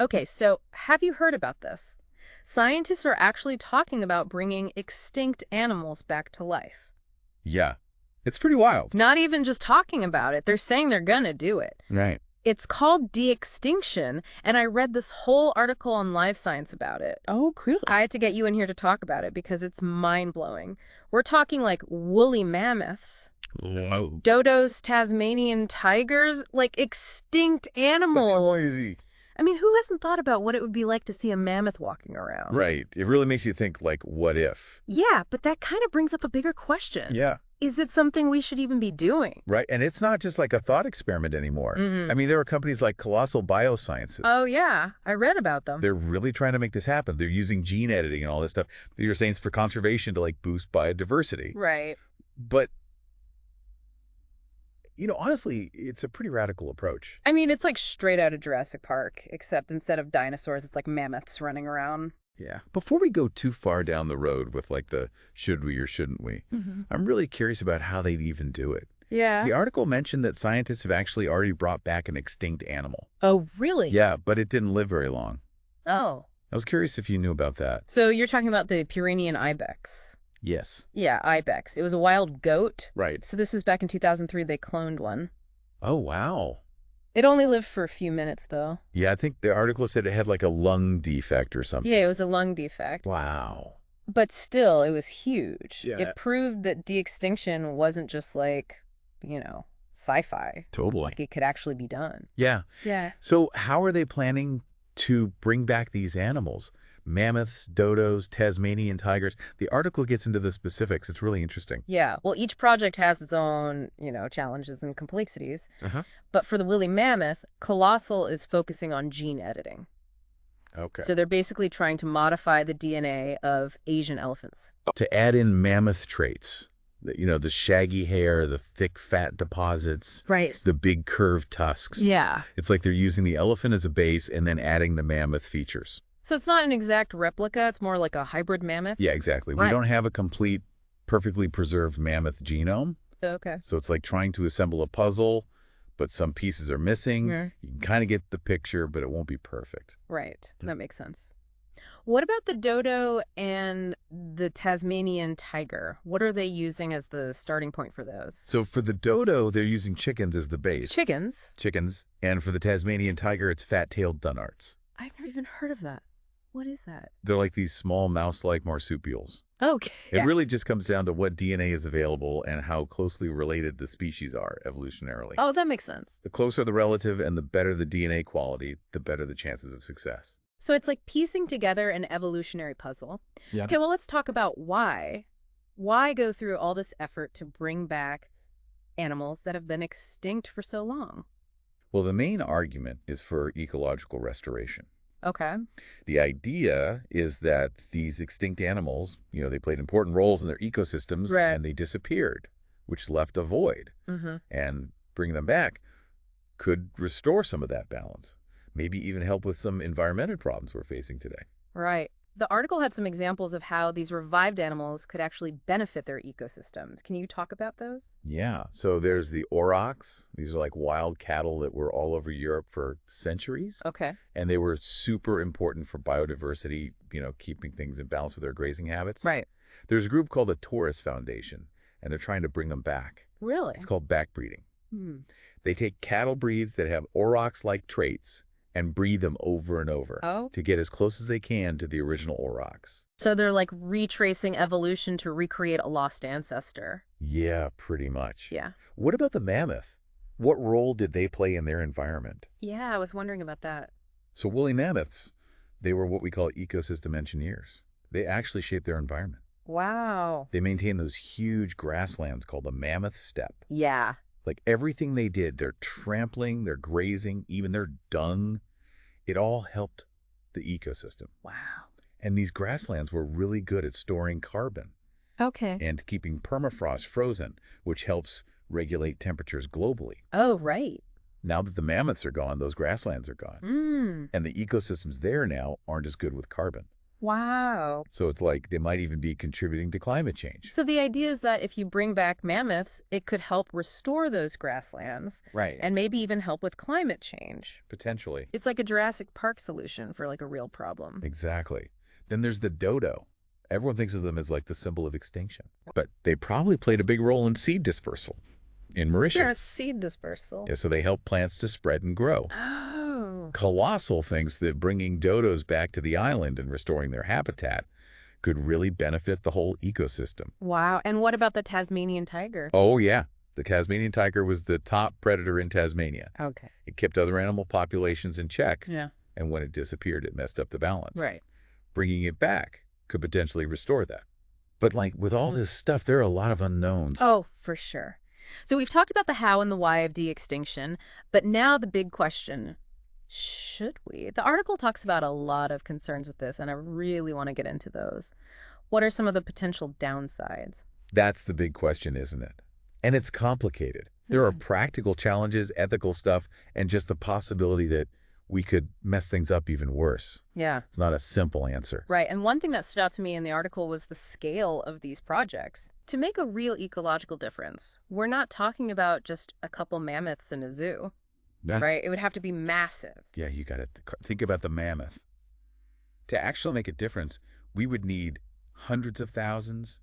Okay, so have you heard about this? Scientists are actually talking about bringing extinct animals back to life. Yeah. It's pretty wild. Not even just talking about it, they're saying they're gonna do it. Right. It's called De-Extinction, and I read this whole article on LiveScience about it. Oh, cool. I had to get you in here to talk about it because it's mind-blowing. We're talking like woolly mammoths, Whoa. dodos, Tasmanian tigers, like extinct animals. Crazy. I mean, who hasn't thought about what it would be like to see a mammoth walking around? Right. It really makes you think, like, what if? Yeah, but that kind of brings up a bigger question. Yeah. Is it something we should even be doing? Right. And it's not just like a thought experiment anymore. I mean, there are companies like Colossal Biosciences. Oh, yeah. I read about them. They're really trying to make this happen. They're using gene editing and all this stuff. You're saying it's for conservation to, like, boost biodiversity. Right. But, honestly, it's a pretty radical approach. I mean, it's like straight out of Jurassic Park, except instead of dinosaurs, it's like mammoths running around. Yeah. Before we go too far down the road with, like, the should we or shouldn't we, I'm really curious about how they'd even do it. Yeah. The article mentioned that scientists have actually already brought back an extinct animal. Oh, really? Yeah, but it didn't live very long. Oh. I was curious if you knew about that. So you're talking about the Pyrenean ibex. Yes. Yeah, ibex. It was a wild goat. Right. So this was back in 2003. They cloned one. Oh, wow. It only lived for a few minutes, though. Yeah, I think the article said it had like a lung defect or something. Yeah, it was a lung defect. Wow. But still, it was huge. Yeah. It proved that de-extinction wasn't just like, sci-fi. Totally. Like it could actually be done. Yeah. Yeah. So how are they planning to bring back these animals? Mammoths, dodos, Tasmanian tigers. The article gets into the specifics. It's really interesting. Yeah. Well, each project has its own, challenges and complexities. But for the woolly mammoth, Colossal is focusing on gene editing. Okay. So they're basically trying to modify the DNA of Asian elephants. To add in mammoth traits, the shaggy hair, the thick fat deposits, Right. the big curved tusks. Yeah. It's like they're using the elephant as a base and then adding the mammoth features. So it's not an exact replica. It's more like a hybrid mammoth. Yeah, exactly. We Right. don't have a complete, perfectly preserved mammoth genome. Okay. So it's like trying to assemble a puzzle, but some pieces are missing. Yeah. You can kind of get the picture, but it won't be perfect. Right. That makes sense. What about the dodo and the Tasmanian tiger? What are they using as the starting point for those? So for the dodo, they're using chickens as the base. Chickens? Chickens. And for the Tasmanian tiger, it's fat-tailed Dunarts. I've never even heard of that. What is that? They're like these small mouse-like marsupials. Okay. It really just comes down to what DNA is available and how closely related the species are evolutionarily. Oh, that makes sense. The closer the relative and the better the DNA quality, the better the chances of success. So it's like piecing together an evolutionary puzzle. Yeah. Okay, well, let's talk about why. Why go through all this effort to bring back animals that have been extinct for so long? Well, the main argument is for ecological restoration. Okay. The idea is that these extinct animals, they played important roles in their ecosystems Right. and they disappeared, which left a void. And bringing them back could restore some of that balance, maybe even help with some environmental problems we're facing today. Right. The article had some examples of how these revived animals could actually benefit their ecosystems. Can you talk about those? Yeah. So there's the aurochs. These are like wild cattle that were all over Europe for centuries. Okay. And they were super important for biodiversity, keeping things in balance with their grazing habits. Right. There's a group called the Taurus Foundation, and they're trying to bring them back. Really? It's called backbreeding. Hmm. They take cattle breeds that have aurochs-like traits and breed them over and over to get as close as they can to the original aurochs. So they're like retracing evolution to recreate a lost ancestor. Yeah, pretty much. Yeah. What about the mammoth? What role did they play in their environment? Yeah, I was wondering about that. So woolly mammoths, they were what we call ecosystem engineers. They actually shaped their environment. Wow. They maintained those huge grasslands called the mammoth steppe. Yeah. Like everything they did, their trampling, their grazing, even their dung, it all helped the ecosystem. Wow. And these grasslands were really good at storing carbon Okay. and keeping permafrost frozen, which helps regulate temperatures globally. Oh, right. Now that the mammoths are gone, those grasslands are gone. And the ecosystems there now aren't as good with carbon. Wow. So it's like they might even be contributing to climate change. So the idea is that if you bring back mammoths, it could help restore those grasslands Right. and maybe even help with climate change. Potentially. It's like a Jurassic Park solution for like a real problem. Exactly. Then there's the dodo. Everyone thinks of them as like the symbol of extinction. But they probably played a big role in seed dispersal in Yeah, Mauritius. seed dispersal. Yeah, so they help plants to spread and grow. Oh. Colossal thinks that bringing dodos back to the island and restoring their habitat could really benefit the whole ecosystem. Wow. And what about the Tasmanian tiger? Oh, yeah. The Tasmanian tiger was the top predator in Tasmania. Okay. It kept other animal populations in check, Yeah. and when it disappeared, it messed up the balance. Right. Bringing it back could potentially restore that. But like with all this stuff, there are a lot of unknowns. Oh, for sure. So we've talked about the how and the why of de-extinction, but now the big question, should we? The article talks about a lot of concerns with this, and I really want to get into those. What are some of the potential downsides? That's the big question, isn't it? And it's complicated. There are practical challenges, ethical stuff, and just the possibility that we could mess things up even worse. Yeah. It's not a simple answer. Right. And one thing that stood out to me in the article was the scale of these projects. To make a real ecological difference, we're not talking about just a couple mammoths in a zoo, right? It would have to be massive. Yeah, you got to think about the mammoth. To actually make a difference, we would need hundreds of thousands,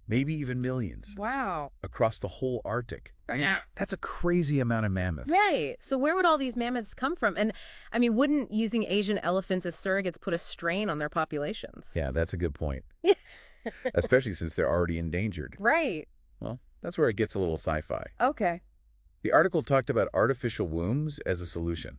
maybe even millions, Wow. across the whole Arctic. Yeah. That's a crazy amount of mammoths. Right. So where would all these mammoths come from? And I mean, wouldn't using Asian elephants as surrogates put a strain on their populations? Yeah, that's a good point. Especially since they're already endangered. Right. Well, that's where it gets a little sci-fi. Okay. The article talked about artificial wombs as a solution.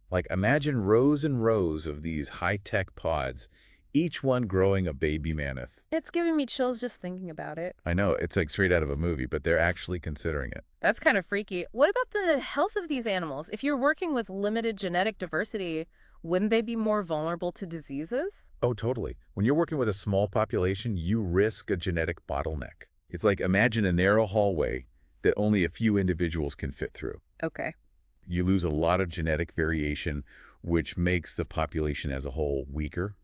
Like, imagine rows and rows of these high-tech pods, each one growing a baby mammoth. It's giving me chills just thinking about it. I know, it's like straight out of a movie, but they're actually considering it. That's kind of freaky. What about the health of these animals? If you're working with limited genetic diversity, wouldn't they be more vulnerable to diseases? Oh, totally. When you're working with a small population, you risk a genetic bottleneck. It's like, imagine a narrow hallway that only a few individuals can fit through. Okay. You lose a lot of genetic variation, which makes the population as a whole weaker,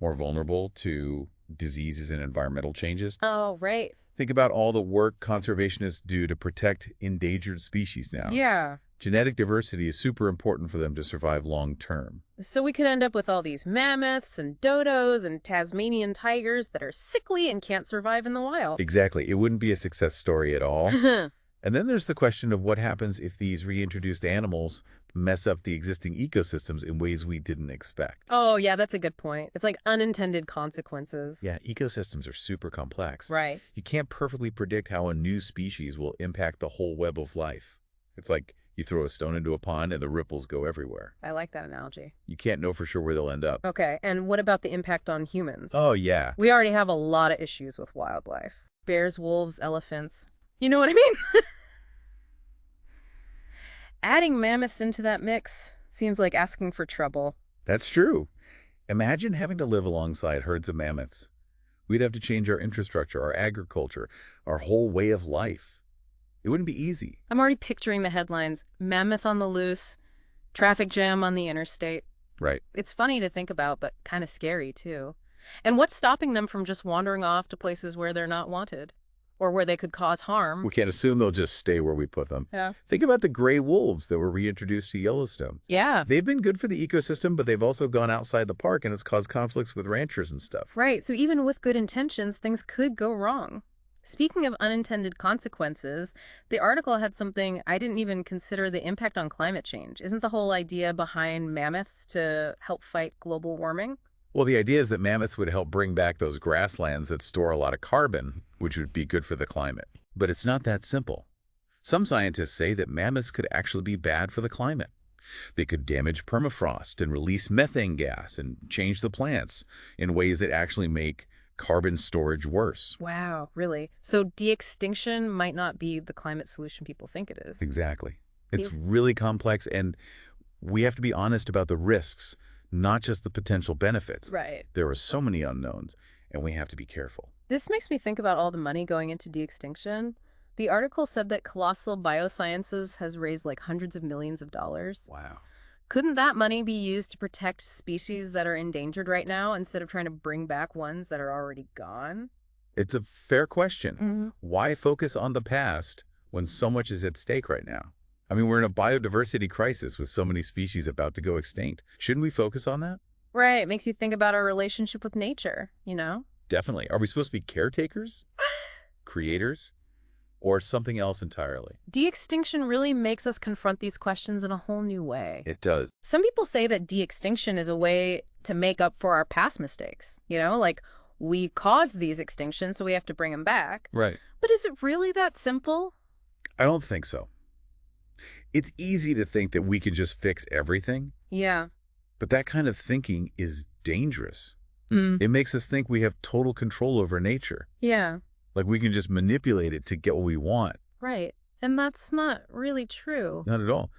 more vulnerable to diseases and environmental changes. Oh, right. Think about all the work conservationists do to protect endangered species now. Yeah. Genetic diversity is super important for them to survive long term. So we could end up with all these mammoths and dodos and Tasmanian tigers that are sickly and can't survive in the wild. Exactly. It wouldn't be a success story at all. And then there's the question of what happens if these reintroduced animals mess up the existing ecosystems in ways we didn't expect. Oh, yeah, that's a good point. It's like unintended consequences. Yeah, ecosystems are super complex. Right. You can't perfectly predict how a new species will impact the whole web of life. It's like you throw a stone into a pond and the ripples go everywhere. I like that analogy. You can't know for sure where they'll end up. Okay, and what about the impact on humans? Oh, yeah. We already have a lot of issues with wildlife. Bears, wolves, elephants. You know what I mean? Adding mammoths into that mix seems like asking for trouble. That's true. Imagine having to live alongside herds of mammoths. We'd have to change our infrastructure, our agriculture, our whole way of life. It wouldn't be easy. I'm already picturing the headlines, mammoth on the loose, traffic jam on the interstate. Right. It's funny to think about, but kind of scary, too. And what's stopping them from just wandering off to places where they're not wanted? Or where they could cause harm? We can't assume they'll just stay where we put them. Yeah. Think about the gray wolves that were reintroduced to Yellowstone. Yeah. They've been good for the ecosystem, but they've also gone outside the park and it's caused conflicts with ranchers and stuff. Right, so even with good intentions, things could go wrong. Speaking of unintended consequences, the article had something I didn't even consider: the impact on climate change. Isn't the whole idea behind mammoths to help fight global warming? Well, the idea is that mammoths would help bring back those grasslands that store a lot of carbon, which would be good for the climate. But it's not that simple. Some scientists say that mammoths could actually be bad for the climate. They could damage permafrost and release methane gas and change the plants in ways that actually make carbon storage worse. Wow, really? So de-extinction might not be the climate solution people think it is. Exactly. It's really complex, and we have to be honest about the risks, not just the potential benefits. Right. There are so many unknowns, and we have to be careful. This makes me think about all the money going into de-extinction. The article said that Colossal Biosciences has raised like hundreds of millions of dollars. Wow. Couldn't that money be used to protect species that are endangered right now instead of trying to bring back ones that are already gone? It's a fair question. Hmm. Why focus on the past when so much is at stake right now? I mean, we're in a biodiversity crisis with so many species about to go extinct. Shouldn't we focus on that? Right. It makes you think about our relationship with nature, you know? Definitely. Are we supposed to be caretakers, creators, or something else entirely? De-extinction really makes us confront these questions in a whole new way. It does. Some people say that de-extinction is a way to make up for our past mistakes, you know? Like, we caused these extinctions, so we have to bring them back. Right. But is it really that simple? I don't think so. It's easy to think that we can just fix everything, Yeah. but that kind of thinking is dangerous. Mm. It makes us think we have total control over nature. Yeah. Like we can just manipulate it to get what we want. Right. And that's not really true. Not at all.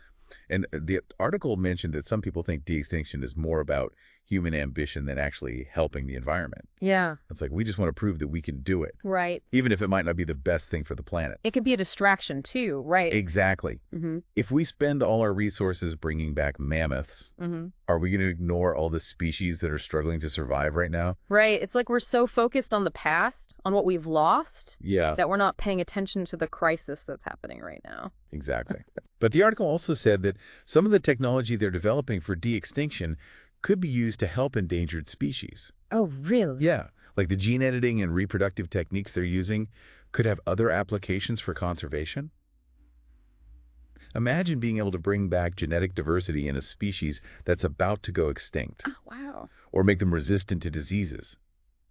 And the article mentioned that some people think de-extinction is more about human ambition than actually helping the environment. Yeah. It's like we just want to prove that we can do it, Right. even if it might not be the best thing for the planet. It could be a distraction too, right? Exactly. Mm-hmm. If we spend all our resources bringing back mammoths, Mm-hmm. are we going to ignore all the species that are struggling to survive right now? Right. It's like we're so focused on the past, on what we've lost, Yeah, that we're not paying attention to the crisis that's happening right now. exactly. But the article also said that some of the technology they're developing for de-extinction could be used to help endangered species. Oh, really? Yeah, like the gene editing and reproductive techniques they're using could have other applications for conservation. Imagine being able to bring back genetic diversity in a species that's about to go extinct, Oh, wow. or make them resistant to diseases.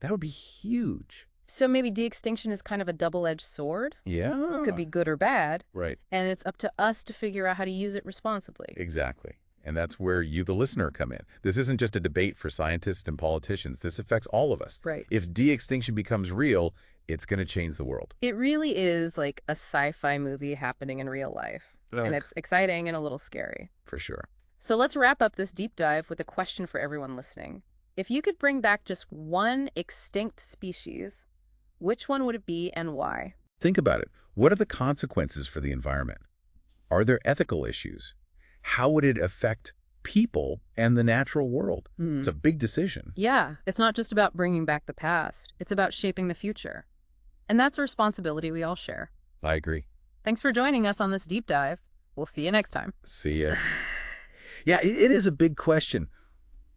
That would be huge. So maybe de-extinction is kind of a double-edged sword? Yeah. It could be good or bad, Right. and it's up to us to figure out how to use it responsibly. Exactly. And that's where you, the listener, come in. This isn't just a debate for scientists and politicians. This affects all of us. Right. If de-extinction becomes real, it's going to change the world. It really is like a sci-fi movie happening in real life. And it's exciting and a little scary. For sure. So let's wrap up this deep dive with a question for everyone listening. If you could bring back just one extinct species, which one would it be and why? Think about it. What are the consequences for the environment? Are there ethical issues? How would it affect people and the natural world? It's a big decision. Yeah, it's not just about bringing back the past. It's about shaping the future. And that's a responsibility we all share. I agree. Thanks for joining us on this deep dive. We'll see you next time. See ya. Yeah, it is a big question.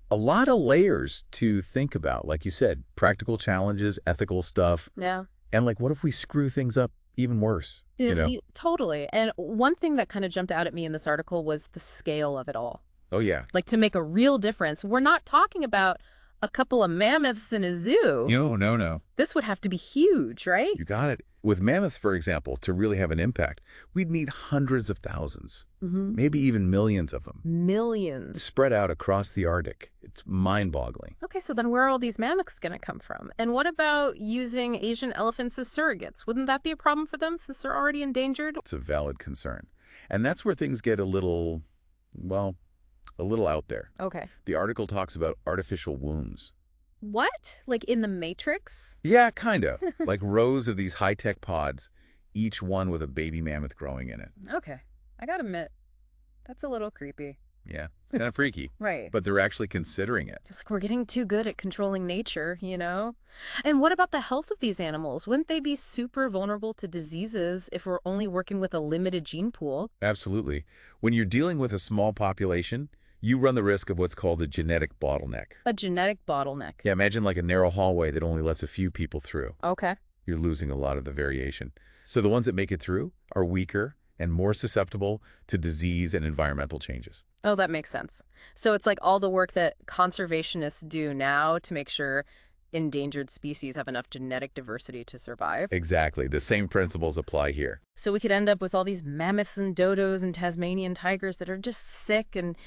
A lot of layers to think about. Like you said, practical challenges, ethical stuff. Yeah. And like, what if we screw things up even worse? You know? Totally. And one thing that kind of jumped out at me in this article was the scale of it all. Oh, yeah. Like, to make a real difference, we're not talking about a couple of mammoths in a zoo. No. This would have to be huge, right? You got it. With mammoths, for example, to really have an impact, we'd need hundreds of thousands, maybe even millions of them, Millions. spread out across the Arctic. It's mind-boggling. Okay, so then where are all these mammoths going to come from? And what about using Asian elephants as surrogates? Wouldn't that be a problem for them since they're already endangered? It's a valid concern. And that's where things get a little, well, a little out there. Okay. The article talks about artificial wombs. What? Like in the Matrix? Yeah, kind of. Like rows of these high-tech pods, each one with a baby mammoth growing in it. Okay. I gotta admit, that's a little creepy. Yeah, kind of freaky. Right. But they're actually considering it. It's like we're getting too good at controlling nature, you know? And what about the health of these animals? Wouldn't they be super vulnerable to diseases if we're only working with a limited gene pool? Absolutely. When you're dealing with a small population, you run the risk of what's called a genetic bottleneck. A genetic bottleneck. Yeah, imagine like a narrow hallway that only lets a few people through. Okay. You're losing a lot of the variation. So the ones that make it through are weaker and more susceptible to disease and environmental changes. Oh, that makes sense. So it's like all the work that conservationists do now to make sure endangered species have enough genetic diversity to survive. Exactly. The same principles apply here. So we could end up with all these mammoths and dodos and Tasmanian tigers that are just sick and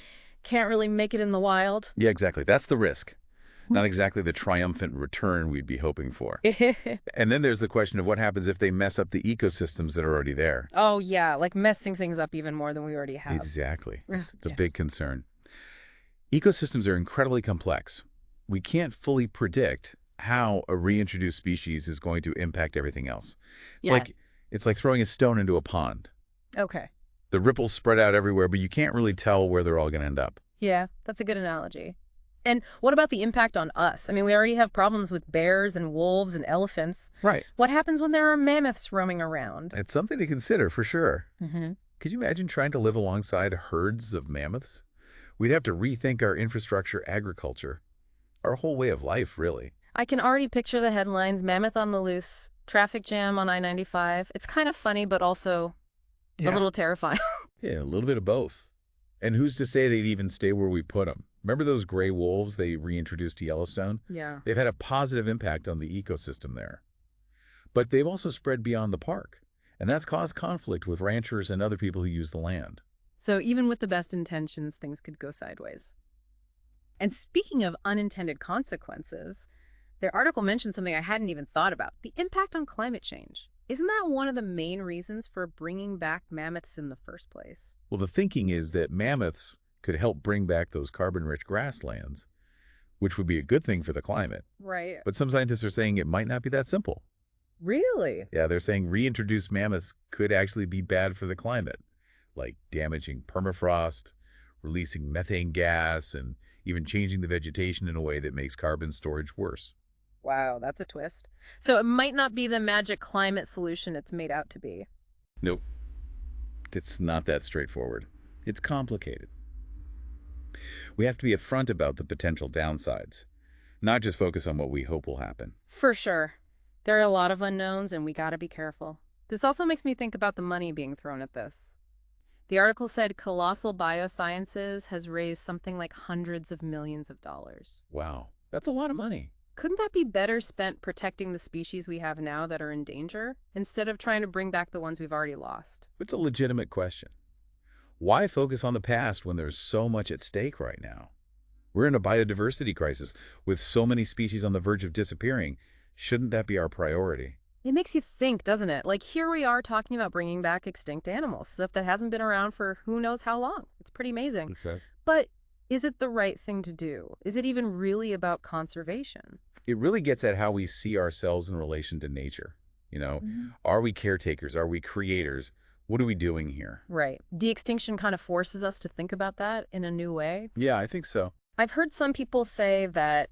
can't really make it in the wild. Yeah, exactly. That's the risk. Not exactly the triumphant return we'd be hoping for. And then there's the question of what happens if they mess up the ecosystems that are already there. Oh, yeah, like messing things up even more than we already have. Exactly. It's a Yes. big concern. Ecosystems are incredibly complex. We can't fully predict how a reintroduced species is going to impact everything else. Yeah. It's like throwing a stone into a pond. Okay. The ripples spread out everywhere, but you can't really tell where they're all going to end up. Yeah, that's a good analogy. And what about the impact on us? I mean, we already have problems with bears and wolves and elephants. Right. What happens when there are mammoths roaming around? It's something to consider for sure. Hmm. Could you imagine trying to live alongside herds of mammoths? We'd have to rethink our infrastructure, agriculture, our whole way of life, really. I can already picture the headlines, mammoth on the loose, traffic jam on I-95. It's kind of funny, but also a Yeah. little terrifying. Yeah, a little bit of both. And who's to say they'd even stay where we put them? Remember those gray wolves they reintroduced to Yellowstone? Yeah. They've had a positive impact on the ecosystem there. But they've also spread beyond the park, and that's caused conflict with ranchers and other people who use the land. So even with the best intentions, things could go sideways. And speaking of unintended consequences, their article mentioned something I hadn't even thought about, the impact on climate change. Isn't that one of the main reasons for bringing back mammoths in the first place? Well, the thinking is that mammoths could help bring back those carbon-rich grasslands, which would be a good thing for the climate. Right. But some scientists are saying it might not be that simple. Really? Yeah, they're saying reintroduced mammoths could actually be bad for the climate, like damaging permafrost, releasing methane gas, and even changing the vegetation in a way that makes carbon storage worse. Wow, that's a twist. So it might not be the magic climate solution it's made out to be. Nope, it's not that straightforward. It's complicated. We have to be upfront about the potential downsides, not just focus on what we hope will happen. For sure. There are a lot of unknowns, and we gotta be careful. This also makes me think about the money being thrown at this. The article said Colossal Biosciences has raised something like hundreds of millions of dollars. Wow, that's a lot of money. Couldn't that be better spent protecting the species we have now that are in danger, instead of trying to bring back the ones we've already lost? It's a legitimate question. Why focus on the past when there's so much at stake right now? We're in a biodiversity crisis with so many species on the verge of disappearing. Shouldn't that be our priority? It makes you think, doesn't it? Like, here we are talking about bringing back extinct animals, stuff that hasn't been around for who knows how long. It's pretty amazing. Okay. But is it the right thing to do? Is it even really about conservation? It really gets at how we see ourselves in relation to nature. You know, are we caretakers? Are we creators? What are we doing here? Right. De-extinction kind of forces us to think about that in a new way. Yeah, I think so. I've heard some people say that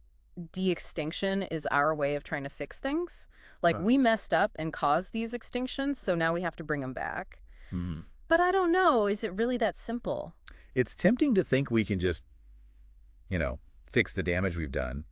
de-extinction is our way of trying to fix things. Like, we messed up and caused these extinctions, so now we have to bring them back. Hmm. But I don't know. Is it really that simple? It's tempting to think we can just, fix the damage we've done.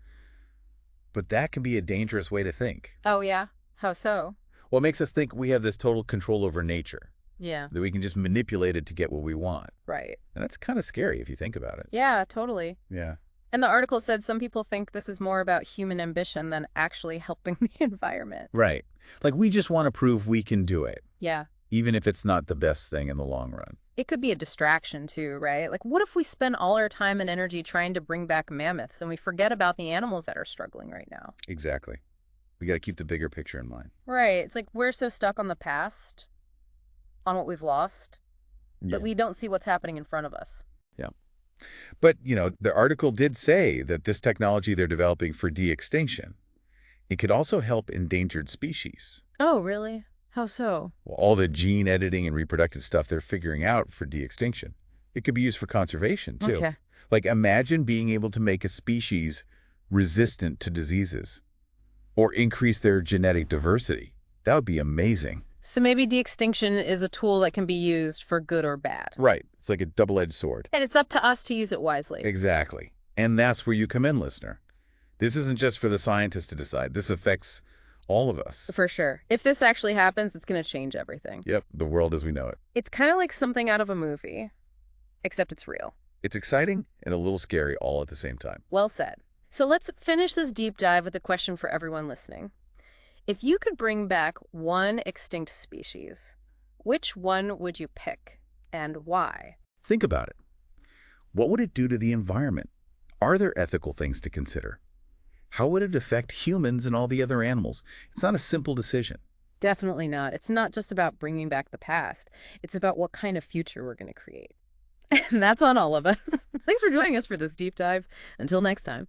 But that can be a dangerous way to think. Oh, yeah? How so? Well, it makes us think we have this total control over nature, Yeah. that we can just manipulate it to get what we want. Right. And that's kind of scary if you think about it. Yeah, totally. Yeah. And the article said some people think this is more about human ambition than actually helping the environment. Right. Like we just want to prove we can do it, Yeah. even if it's not the best thing in the long run. It could be a distraction too, right? Like, what if we spend all our time and energy trying to bring back mammoths and we forget about the animals that are struggling right now? Exactly. We got to keep the bigger picture in mind. Right. It's like we're so stuck on the past, on what we've lost, Yeah. that we don't see what's happening in front of us. Yeah. But, the article did say that this technology they're developing for de-extinction, it could also help endangered species. Oh, really? How so? Well, all the gene editing and reproductive stuff they're figuring out for de-extinction, it could be used for conservation, too. Okay. Like, imagine being able to make a species resistant to diseases or increase their genetic diversity. That would be amazing. So maybe de-extinction is a tool that can be used for good or bad. Right. It's like a double-edged sword. And it's up to us to use it wisely. Exactly. And that's where you come in, listener. This isn't just for the scientists to decide. This affects all of us. For sure. If this actually happens, it's going to change everything. Yep, the world as we know it. It's kind of like something out of a movie, except it's real. It's exciting and a little scary all at the same time. Well said. So let's finish this deep dive with a question for everyone listening. If you could bring back one extinct species, which one would you pick and why? Think about it. What would it do to the environment? Are there ethical things to consider? How would it affect humans and all the other animals? It's not a simple decision. Definitely not. It's not just about bringing back the past. It's about what kind of future we're going to create. And that's on all of us. Thanks for joining us for this deep dive. Until next time.